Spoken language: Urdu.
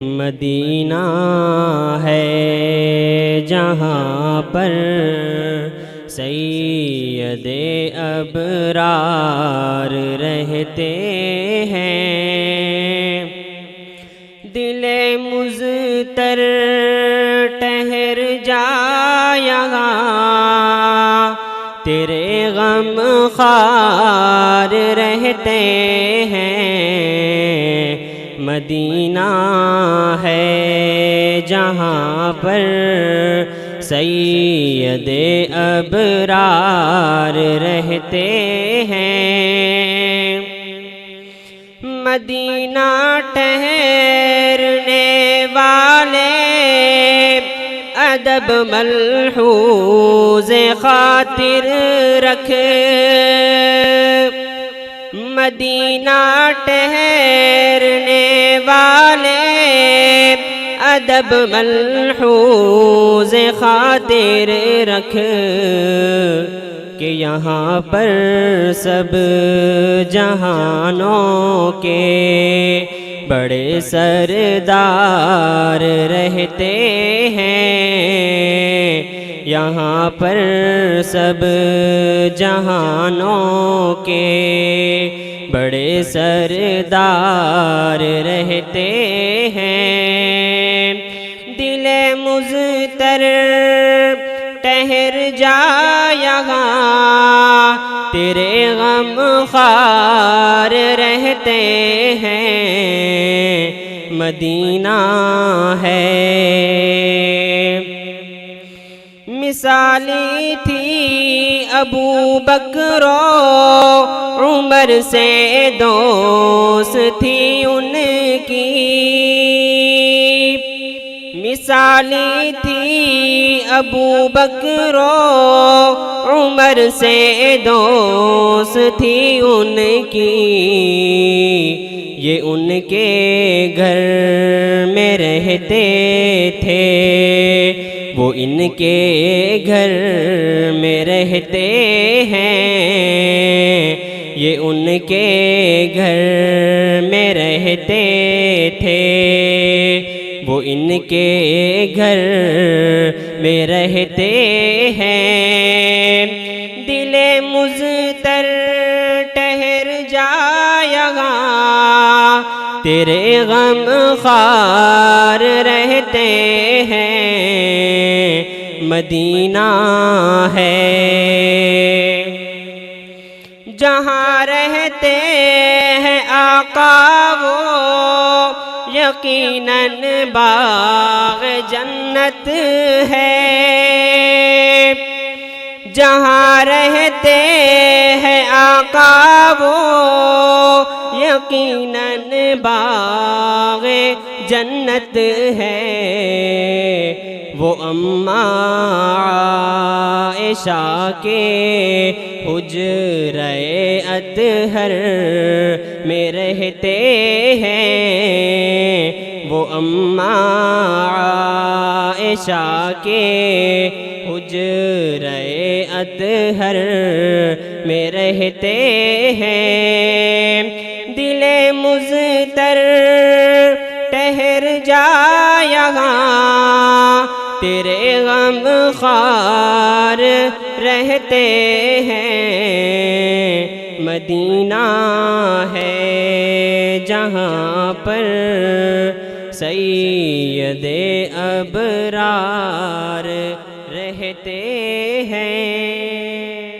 مدینہ ہے جہاں پر سید ابرار رہتے ہیں، دل مضطر ٹھہر جا یہاں، تیرے غم خوار رہتے ہیں۔ مدینہ ہے جہاں پر سید ابرار رہتے ہیں، مدینہ ٹھہرنے والے ادب ملحوظ خاطر رکھ، مدینہ ٹھہرنے والے ادب ملحوظ خاطر رکھ، کہ یہاں پر سب جہانوں کے بڑے سردار رہتے ہیں، یہاں پر سب جہانوں کے بڑے سردار رہتے ہیں۔ دل مضطر ٹھہر جا یہاں، تیرے غم خوار رہتے ہیں۔ مدینہ ہے مثالی تھی ابو بکر و عمر سے دوست تھی ان کی، مثالی تھی ابو بکر و عمر سے دوست تھی ان کی، یہ ان کے گھر میں رہتے تھے، وہ ان کے گھر میں رہتے ہیں، یہ ان کے گھر میں رہتے تھے، وہ ان کے گھر میں رہتے ہیں۔ دل مضطر ٹھہر جا یہاں، تیرے غم خوار رہتے ہیں۔ مدینہ ہے جہاں رہتے ہیں آقا، وہ یقیناً باغ جنت ہے، جہاں رہتے ہیں آقا وہ یقیناً باغ جنت ہے۔ وہ اماں عائشہ کے حجرۂ اطہر میں رہتے ہیں، وہ اماں عائشہ کے حجرۂ اطہر میں رہتے ہیں۔ دل مضطر ٹھہر جا یہاں، تیرے غم خوار رہتے ہیں۔ مدینہ ہے جہاں پر سید ابرار رہتے ہیں۔